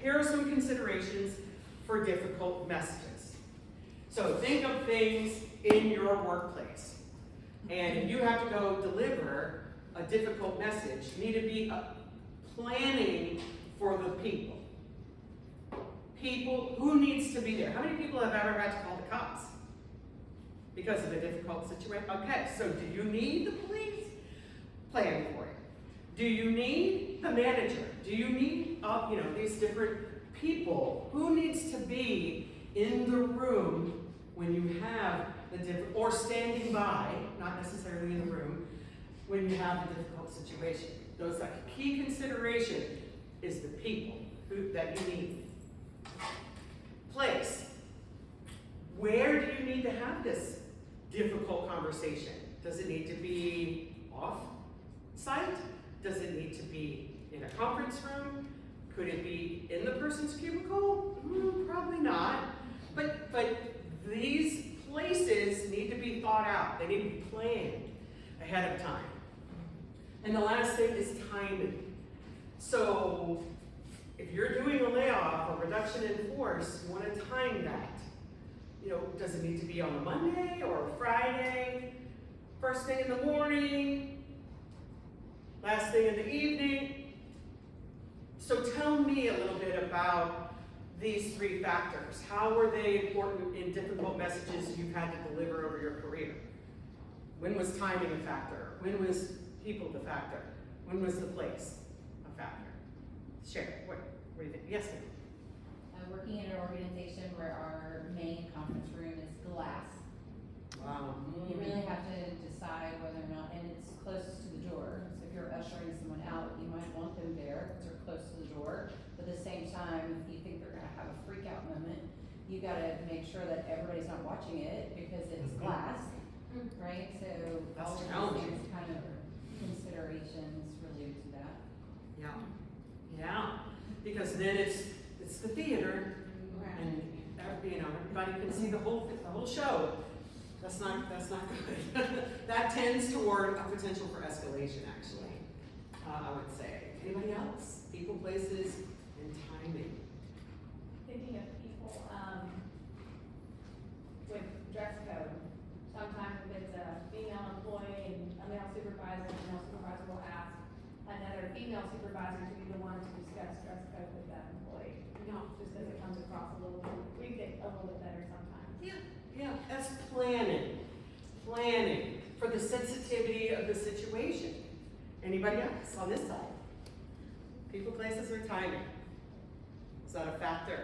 here are some considerations for difficult messages. So think of things in your workplace. And if you have to go deliver a difficult message, you need to be planning for the people. People, who needs to be there? How many people have ever had to call the cops because of a difficult situation? Okay, so do you need the police? Plan for it. Do you need the manager? Do you need these different people? Who needs to be in the room when you have the different, or standing by, not necessarily in the room, when you have a difficult situation? Those are key consideration is the people that you need. Place. Where do you need to have this difficult conversation? Does it need to be off-site? Does it need to be in a conference room? Could it be in the person's cubicle? Probably not. But these places need to be thought out. They need to be planned ahead of time. And the last thing is timing. So if you're doing a layoff or reduction in force, you want to time that. Does it need to be on a Monday or a Friday? First thing in the morning? Last thing in the evening? So tell me a little bit about these three factors. How were they important in difficult messages you've had to deliver over your career? When was timing a factor? When was people the factor? When was the place a factor? Share. What do you think? Yes, ma'am. I'm working in an organization where our main conference room is glass. Wow. You really have to decide whether or not, and it's closest to the door. So if you're ushering someone out, you might want them there because they're close to the door. But at the same time, if you think they're going to have a freak out moment, you got to make sure that everybody's not watching it because it's glass, right? So That's all of challenging. these things kind of considerations related to that. Yeah. Yeah. Because then it's the theater, and everybody can see the whole show. That's not good. That tends toward a potential for escalation, actually. I would say. Anybody else? People, places, and timing. Thinking of people, with dress code, sometimes if it's a female employee and a male supervisor will ask another female supervisor to be the one to discuss dress code with that employee. Just because it comes across a little bit, we get a little bit better sometimes. Yeah, that's planning. Planning for the sensitivity of the situation. Anybody else on this side? People, places, or timing? Is that a factor?